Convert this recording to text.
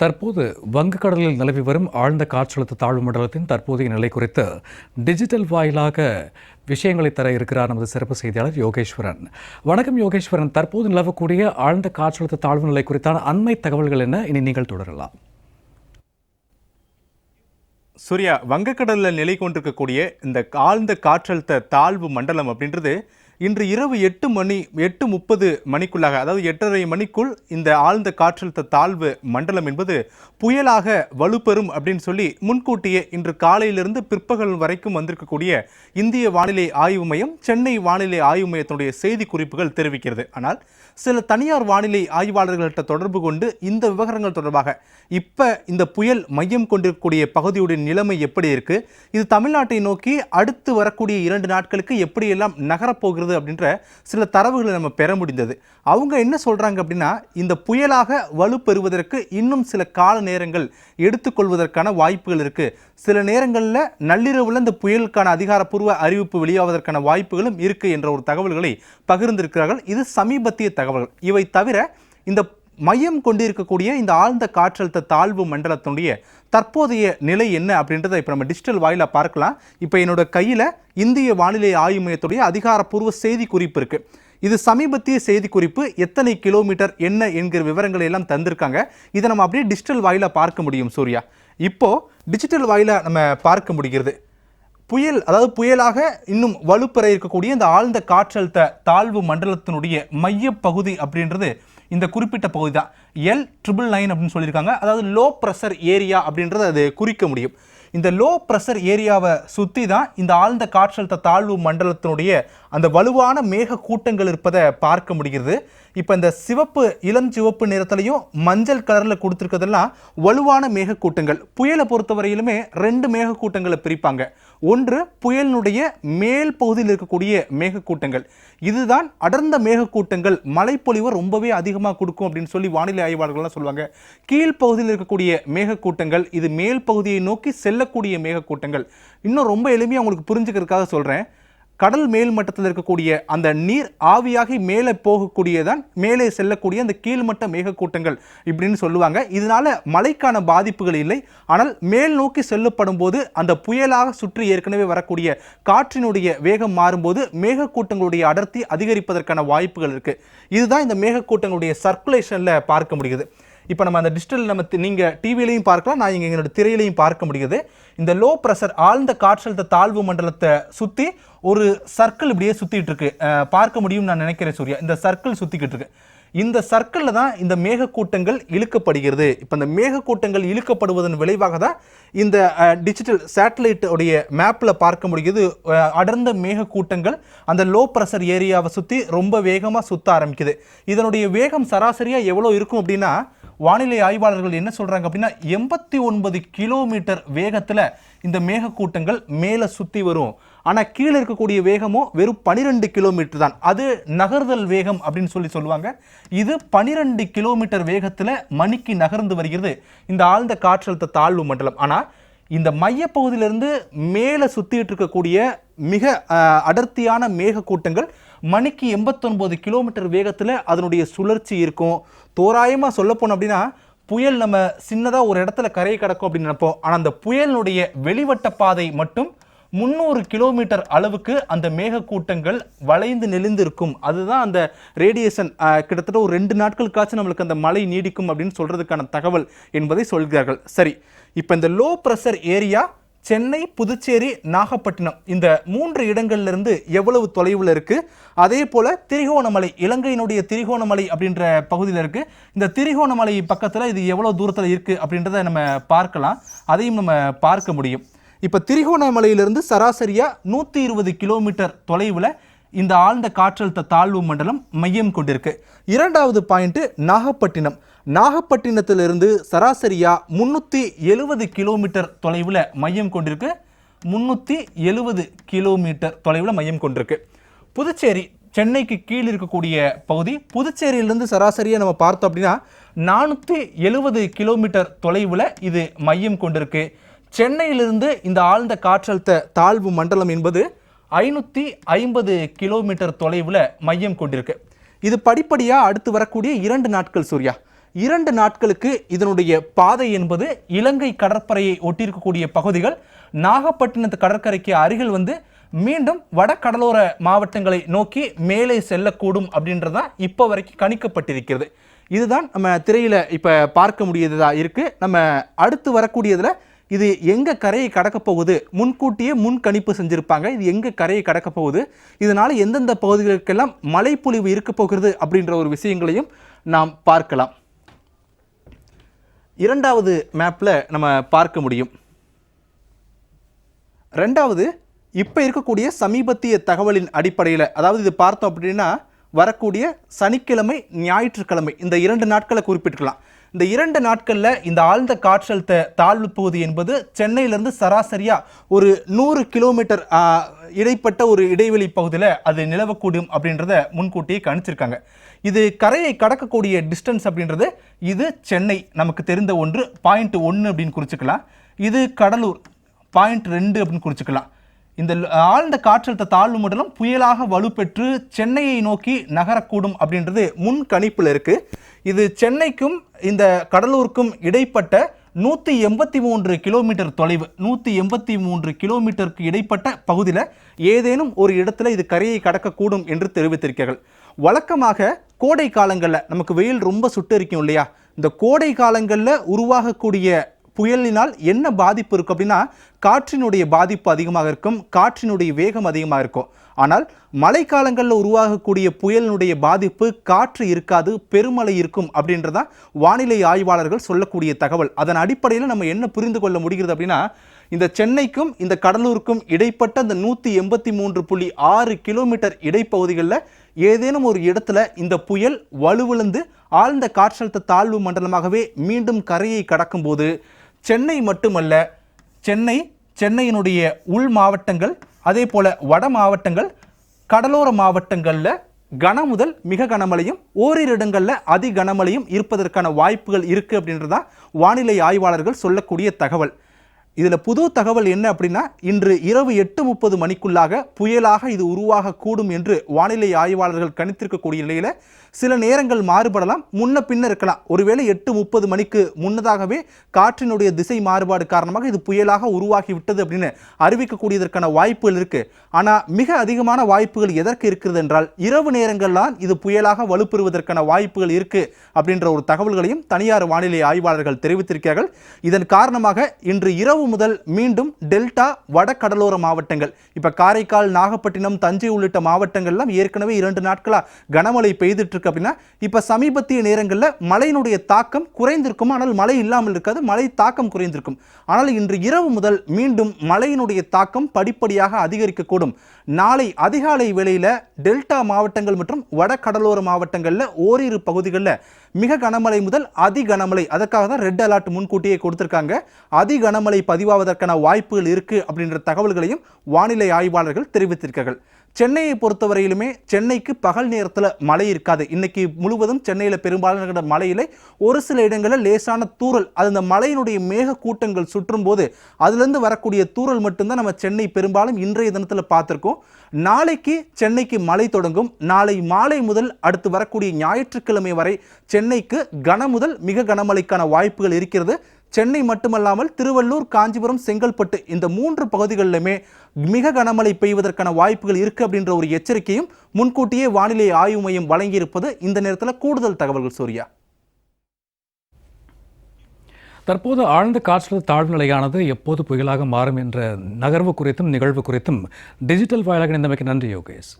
தற்போது வங்கக்கடலில் நிலவி வரும் ஆழ்ந்த காற்றழுத்த தாழ்வு மண்டலத்தின் தற்போதைய நிலை குறித்து டிஜிட்டல் வாயிலாக விஷயங்களை தர இருக்கிறார் நமது சிறப்பு செய்தியாளர் யோகேஸ்வரன். வணக்கம் யோகேஸ்வரன், தற்போது நிலவக்கூடிய ஆழ்ந்த காற்றழுத்த தாழ்வு நிலை குறித்தான அண்மை தகவல்கள் என்ன? இனி நீங்கள் தொடரலாம். சூர்யா, வங்கக்கடலில் நிலை கொண்டிருக்கக்கூடிய இந்த ஆழ்ந்த காற்றழுத்த தாழ்வு மண்டலம் அப்படின்றது இன்று இரவு 8:30 மணிக்குள்ளாக, அதாவது 8:30 மணிக்குள் இந்த ஆழ்ந்த காற்றழுத்த தாழ்வு மண்டலம் என்பது புயலாக வலுப்பெறும் அப்படின்னு சொல்லி முன்கூட்டியே இன்று காலையிலிருந்து பிற்பகல் வரைக்கும் வந்திருக்கக்கூடிய இந்திய வானிலை ஆய்வு மையம், சென்னை வானிலை ஆய்வு மையத்தினுடைய செய்தி குறிப்புகள் தெரிவிக்கிறது. ஆனால் சில தனியார் வானிலை ஆய்வாளர்கள்ட்ட தொடர்பு கொண்டு இந்த விவகாரங்கள் தொடர்பாக இப்போ இந்த புயல் மையம் கொண்டிருக்கக்கூடிய பகுதியுடைய நிலைமை எப்படி இருக்கு, இது தமிழ்நாட்டை நோக்கி அடுத்து வரக்கூடிய 2 நாட்களுக்கு எப்படியெல்லாம் நகரப்போகிறது அப்படின்ற சில தரவுகளை நம்ம பெற முடிந்தது. அவங்க என்ன சொல்றாங்க அப்படின்னா, இந்த புயலாக வலுப்பெறுவதற்கு இன்னும் சில கால நேரங்கள் எடுத்துக்கொள்வதற்கான வாய்ப்புகள் இருக்கு. சில நேரங்களில் நள்ளிரவுல இந்த புயலுக்கான அதிகாரப்பூர்வ அறிவிப்பு வெளியாவதற்கான வாய்ப்புகளும் இருக்கு என்ற ஒரு தகவல்களை பகிர்ந்திருக்கிறார்கள். இது சமீபத்திய தகவல்கள். இவை தவிர இந்த மையம் கொண்டிருக்கக்கூடிய இந்த ஆழ்ந்த காற்றழுத்த தாழ்வு மண்டலத்தினுடைய தற்போதைய நிலை என்ன அப்படின்றத இப்போ நம்ம டிஜிட்டல் வாயிலாக பார்க்கலாம். இப்போ என்னோட கையில் இந்திய வானிலை ஆய்வு மையத்துடைய அதிகாரப்பூர்வ செய்தி குறிப்பு இருக்கு. இது சமீபத்திய செய்தி குறிப்பு. எத்தனை கிலோமீட்டர் என்ன என்கிற விவரங்களை எல்லாம் தந்திருக்காங்க. இதை நம்ம அப்படியே டிஜிட்டல் வாயிலாக பார்க்க முடியும் சூர்யா. இப்போ டிஜிட்டல் வாயிலாக நம்ம பார்க்க முடிகிறது. புயல், அதாவது புயலாக இன்னும் வலுப்பெற இருக்கக்கூடிய இந்த ஆழ்ந்த காற்றழுத்த தாழ்வு மண்டலத்தினுடைய மைய பகுதி அப்படின்றது இந்த குறிப்பிட்ட பகுதி தான். L999 அப்படின்னு சொல்லியிருக்காங்க. அதாவது லோ ப்ரெஷர் ஏரியா அப்படின்றத அது குறிக்க முடியும். இந்த லோ ப்ரெஷர் ஏரியாவை சுற்றி தான் இந்த ஆழ்ந்த காற்றழுத்த தாழ்வு மண்டலத்தினுடைய அந்த வலுவான மேக கூட்டங்கள் இருப்பதை பார்க்க முடிகிறது. இப்போ இந்த சிவப்பு, இளம் சிவப்பு நிறத்திலையும் மஞ்சள் கலரில் கொடுத்துருக்கிறதெல்லாம் வலுவான மேகக்கூட்டங்கள். புயலை பொறுத்தவரையிலுமே 2 மேகக்கூட்டங்களை பிரிப்பாங்க. ஒன்று புயலினுடைய மேல் பகுதியில் இருக்கக்கூடிய மேகக்கூட்டங்கள். இதுதான் அடர்ந்த மேகக்கூட்டங்கள், மழைப்பொழிவை ரொம்பவே அதிகமாக கொடுக்கும் அப்படின்னு சொல்லி வானிலை ஆய்வாளர்கள்லாம் சொல்லுவாங்க. கீழ்ப்பகுதியில் இருக்கக்கூடிய மேகக்கூட்டங்கள், இது மேல் பகுதியை நோக்கி செல்லக்கூடிய மேகக்கூட்டங்கள். இன்னும் ரொம்ப எளிமையாக உங்களுக்கு புரிஞ்சுக்கிறதுக்காக சொல்கிறேன். கடல் மேல் மட்டத்தில் இருக்கக்கூடிய அந்த நீர் ஆவியாகி மேலே போகக்கூடியதான் மேலே செல்லக்கூடிய அந்த கீழ்மட்ட மேகக்கூட்டங்கள் இப்படின்னு சொல்லுவாங்க. இதனால மழைக்கான பாதிப்புகள் இல்லை. ஆனால் மேல் நோக்கி செல்லப்படும் போது அந்த புயலாக சுற்றி ஏற்கனவே வரக்கூடிய காற்றினுடைய வேகம் மாறும்போது மேகக்கூட்டங்களுடைய அடர்த்தி அதிகரிப்பதற்கான வாய்ப்புகள் இருக்கு. இதுதான் இந்த மேகக்கூட்டங்களுடைய சர்க்குலேஷன்ல பார்க்க முடியுது. இப்போ நம்ம அந்த டிஜிட்டல் நீங்கள் டிவிலையும் பார்க்கலாம், நான் இங்கே எங்களோட திரையிலையும் பார்க்க முடியுது. இந்த லோ ப்ரெஷர் ஆழ்ந்த காற்றழுத்த தாழ்வு மண்டலத்தை சுற்றி ஒரு சர்க்கிள் இப்படியே சுற்றிட்டு இருக்கு. பார்க்க முடியும் நான் நினைக்கிறேன் சூர்யா. இந்த சர்க்கிள் சுற்றிக்கிட்டு இருக்கு. இந்த சர்க்கிளில் தான் இந்த மேகக்கூட்டங்கள் இழுக்கப்படுகிறது. இப்போ இந்த மேகக்கூட்டங்கள் இழுக்கப்படுவதன் விளைவாக தான் இந்த டிஜிட்டல் சேட்டலைட் உடைய மேப்பில் பார்க்க முடியுது. அடர்ந்த மேகக்கூட்டங்கள் அந்த லோ ப்ரெஷர் ஏரியாவை சுற்றி ரொம்ப வேகமாக சுற்ற ஆரம்பிக்குது. இதனுடைய வேகம் சராசரியாக எவ்வளோ இருக்கும் அப்படின்னா, வானிலை ஆய்வாளர்கள் என்ன சொல்றாங்க அப்படின்னா 89 கிலோமீட்டர் வேகத்தில் இந்த மேகக்கூட்டங்கள் மேலே சுற்றி வரும். ஆனால் கீழே இருக்கக்கூடிய வேகமும் வெறும் 12 கிலோமீட்டர் தான். அது நகர்தல் வேகம் அப்படின்னு சொல்லுவாங்க. இது 12 கிலோமீட்டர் வேகத்தில் மணிக்கு நகர்ந்து வருகிறது இந்த ஆழ்ந்த காற்றழுத்த தாழ்வு மண்டலம். ஆனால் இந்த மையப்பகுதியிலிருந்து மேலே சுற்றிட்டு இருக்கக்கூடிய மிக அடர்த்தியான மேகக்கூட்டங்கள் மணிக்கு 89 கிலோமீட்டர் வேகத்தில் அதனுடைய சுழற்சி இருக்கும். தோராயமாக சொல்லப்போனோம் அப்படின்னா, புயல் நம்ம சின்னதாக ஒரு இடத்துல கரையை கடக்கும் அப்படின்னு நினைப்போம். ஆனால் அந்த புயலினுடைய வெளிவட்ட பாதை மட்டும் 300 கிலோமீட்டர் அளவுக்கு அந்த மேகக்கூட்டங்கள் வளைந்து நெளிந்து இருக்கும். அதுதான் அந்த ரேடியேஷன். கிட்டத்தட்ட ஒரு 2 நாட்களுக்காச்சும் நம்மளுக்கு அந்த மழை நீடிக்கும் அப்படின்னு சொல்றதுக்கான தகவல் என்பதை சொல்கிறார்கள். சரி, இப்போ இந்த low pressure area Chennai, Puducherry, Nagapattinam இந்த 3 இடங்கள்லேருந்து எவ்வளவு தொலைவில் இருக்குது? அதே போல் திரிகோணமலை, இலங்கையினுடைய திரிகோணமலை அப்படின்ற பகுதியில் இருக்குது. இந்த திரிகோணமலை பக்கத்தில் இது எவ்வளோ தூரத்தில் இருக்குது அப்படின்றத நம்ம பார்க்கலாம். அதையும் நம்ம பார்க்க முடியும். இப்போ திரிகோணமலையிலிருந்து சராசரியாக 120 கிலோமீட்டர் தொலைவில் இந்த ஆழ்ந்த காற்றழுத்த தாழ்வு மண்டலம் மையம் கொண்டிருக்கு. 2வது பாயிண்ட் நாகப்பட்டினம். நாகப்பட்டினத்திலிருந்து சராசரியா 370 கிலோமீட்டர் தொலைவில் மையம் கொண்டிருக்கு. 370 கிலோமீட்டர் தொலைவில் மையம் கொண்டிருக்கு. புதுச்சேரி, சென்னைக்கு கீழ் இருக்கக்கூடிய பகுதி. புதுச்சேரியிலிருந்து சராசரியாக நம்ம பார்த்தோம் அப்படின்னா 470 கிலோமீட்டர் தொலைவில் இது மையம் கொண்டிருக்கு. சென்னையிலிருந்து இந்த ஆழ்ந்த காற்றழுத்த தாழ்வு மண்டலம் என்பது 550 கிலோமீட்டர் தொலைவில் மையம் கொண்டிருக்கு. இது படிப்படியாக அடுத்து வரக்கூடிய 2 நாட்கள் சூர்யா, 2 நாட்களுக்கு இதனுடைய பாதை என்பது இலங்கை கடற்படையை ஒட்டியிருக்கக்கூடிய பகுதிகள் நாகப்பட்டினத்து கடற்கரைக்கு அருகில் வந்து மீண்டும் வட கடலோர மாவட்டங்களை நோக்கி மேலே செல்லக்கூடும் அப்படின்றதான் இப்போ வரைக்கும் கணிக்கப்பட்டிருக்கிறது. இதுதான் நம்ம திரையில் இப்போ பார்க்க முடியதா இருக்குது. நம்ம அடுத்து வரக்கூடியதில் இது எங்கே கரையை கடக்க போகுது, முன்கூட்டியே முன் கணிப்பு செஞ்சுருப்பாங்க. இது எங்கே கரையை கடக்க போகுது, இதனால் எந்தெந்த பகுதிகளுக்கெல்லாம் மழைப்பொழிவு இருக்க போகிறது அப்படின்ற ஒரு விஷயங்களையும் நாம் பார்க்கலாம். இரண்டாவது மேப்பில் நம்ம பார்க்க முடியும். ரெண்டாவது இப்போ இருக்கக்கூடிய சமீபத்திய தகவலின் அடிப்படையில், அதாவது இது பார்த்தோம் அப்படின்னா வரக்கூடிய சனிக்கிழமை ஞாயிற்றுக்கிழமை இந்த 2 நாட்களை குறிப்பிட்டுக்கலாம். இந்த 2 நாட்களில் இந்த ஆழ்ந்த காற்றழுத்த தாழ்வு பகுதி என்பது சென்னையிலேருந்து சராசரியாக ஒரு 100 கிலோமீட்டர் இடைப்பட்ட ஒரு இடைவெளி பகுதியில் அது நிலவக்கூடும் அப்படின்றத முன்கூட்டியே கணிச்சிருக்காங்க. இது கரையை கடக்கக்கூடிய டிஸ்டன்ஸ் அப்படின்றது இது சென்னை நமக்கு தெரிந்த ஒன்று 0.1 அப்படின்னு குறிச்சிக்கலாம். இது கடலூர் 0.2 அப்படின்னு குறிச்சிக்கலாம். இந்த ஆழ்ந்த காற்றழுத்த தாழ்வு மண்டலம் புயலாக வலுப்பெற்று சென்னையை நோக்கி நகரக்கூடும் அப்படின்றது முன் கணிப்பில் இருக்குது. இது சென்னைக்கும் இந்த கடலூருக்கும் இடைப்பட்ட 183 கிலோமீட்டர் தொலைவு, 183 கிலோமீட்டருக்கு இடைப்பட்ட பகுதியில் ஏதேனும் ஒரு இடத்துல இது கரையை கடக்கக்கூடும் என்று தெரிவித்திருக்கிறார்கள். வழக்கமாக கோடை காலங்களில் நமக்கு வெயில் ரொம்ப சுட்டரிக்கும் இல்லையா, இந்த கோடை காலங்களில் உருவாகக்கூடிய புயலினால் என்ன பாதிப்பு இருக்கும் அப்படின்னா காற்றினுடைய பாதிப்பு அதிகமாக இருக்கும், காற்றினுடைய வேகம் அதிகமாக இருக்கும். ஆனால் மழைக்காலங்களில் உருவாகக்கூடிய புயலினுடைய பாதிப்பு காற்று இருக்காது, பெருமழை இருக்கும் அப்படின்றதான் வானிலை ஆய்வாளர்கள் சொல்லக்கூடிய தகவல். அதன் அடிப்படையில் நம்ம என்ன புரிந்து கொள்ள முடிகிறது அப்படின்னா இந்த சென்னைக்கும் இந்த கடலூருக்கும் இடைப்பட்ட இந்த 183.6 கிலோமீட்டர் இடைப்பகுதிகளில் ஏதேனும் ஒரு இடத்துல இந்த புயல் வலுவிழந்து ஆழ்ந்த காற்றழுத்த தாழ்வு மண்டலமாகவே மீண்டும் கரையை கடக்கும்போது சென்னை மட்டுமல்ல, சென்னையினுடைய உள் மாவட்டங்கள், அதே போல வட மாவட்டங்கள், கடலோர மாவட்டங்களில் கனமுதல் மிக கனமழையும் ஓரிரு இடங்களில் அதி கனமழையும் இருப்பதற்கான வாய்ப்புகள் இருக்குது அப்படின்றதான் வானிலை ஆய்வாளர்கள் சொல்லக்கூடிய தகவல். இதில் புது தகவல் என்ன அப்படின்னா இன்று இரவு 8:30 மணிக்குள்ளாக புயலாக இது உருவாகக்கூடும் என்று வானிலை ஆய்வாளர்கள் கணித்திருக்கக்கூடிய நிலையில் சில நேரங்கள் மாறுபடலாம், முன்ன பின்ன இருக்கலாம். ஒருவேளை 8:30 மணிக்கு முன்னதாகவே காற்றினுடைய திசை மாறுபாடு காரணமாக இது புயலாக உருவாகி விட்டது அப்படின்னு அறிவிக்கக்கூடியதற்கான வாய்ப்புகள் இருக்குது. ஆனால் மிக அதிகமான வாய்ப்புகள் எதற்கு இருக்கிறது என்றால் இரவு நேரங்கள்லாம் இது புயலாக வலுப்பெறுவதற்கான வாய்ப்புகள் இருக்குது அப்படின்ற ஒரு தகவல்களையும் தனியார் வானிலை ஆய்வாளர்கள் தெரிவித்திருக்கிறார்கள். இதன் காரணமாக இன்று இரவு முதல் மீண்டும் டெல்டா வட கடலோர மாவட்டங்கள், இப்ப காரைக்கால், நாகப்பட்டினம், தஞ்சை உள்ளிட்ட மாவட்டங்கள்லாம் ஏற்கனவே 2 நாட்களா கனமழை பெய்துட்டு இருக்கு அப்படின்னா இப்ப சமீபத்திய நேரங்களில் மழையினுடைய தாக்கம் குறைந்திருக்கும். ஆனால் மழை இல்லாமல் இருக்காது, மழை தாக்கம் குறைந்திருக்கும். ஆனால் இன்று இரவு முதல் மீண்டும் மழையினுடைய தாக்கம் படிப்படியாக அதிகரிக்கக்கூடும். நாளை அதிகாலை வேளையில் டெல்டா மாவட்டங்கள் மற்றும் வட கடலோர மாவட்டங்களில் ஓரிரு பகுதிகளில் மிக கனமழை முதல் அதி கனமழை, அதற்காக தான் ரெட் அலர்ட் முன்கூட்டியே கொடுத்திருக்காங்க. அதி கனமழை பதிவாவதற்கான வாய்ப்புகள் இருக்கு அப்படின்ற தகவல்களையும் வானிலை ஆய்வாளர்கள் தெரிவித்திருக்கிறார்கள். சென்னையை பொறுத்தவரையிலுமே சென்னைக்கு பகல் நேரத்தில் மழை இருக்காது. இன்னைக்கு முழுவதும் சென்னையில் பெரும்பாலான மழையிலே ஒரு சில இடங்களில் லேசான தூறல், அது அந்த மழையினுடைய மேக கூட்டங்கள் சுற்றும் போது அதுலேருந்து வரக்கூடிய தூறல் மட்டும்தான் நம்ம சென்னை பெரும்பாலும் இன்றைய தினத்தில் பார்த்துருக்கோம். நாளைக்கு சென்னைக்கு மழை தொடங்கும். நாளை மாலை முதல் அடுத்து வரக்கூடிய ஞாயிற்றுக்கிழமை வரை சென்னைக்கு கன முதல் மிக கனமழைக்கான வாய்ப்புகள் இருக்கிறது. சென்னை மட்டுமல்லாமல் திருவள்ளூர், காஞ்சிபுரம், செங்கல்பட்டு இந்த 3 பகுதிகளிலுமே மிக கனமழை பெய்வதற்கான வாய்ப்புகள் இருக்கு அப்படின்ற ஒரு எச்சரிக்கையும் முன்கூட்டியே வானிலை ஆய்வு மையம் வழங்கியிருப்பது இந்த நேரத்தில் கூடுதல் தகவல்கள். சூர்யா, தற்போது ஆழ்ந்த காற்றழுத்த தாழ்வு நிலையானது எப்போது புயலாக மாறும் என்ற நகர்வு குறித்தும் நிகழ்வு குறித்தும் டிஜிட்டல் வாயிலாக இணைந்தமைக்கு நன்றி யோகேஷ்.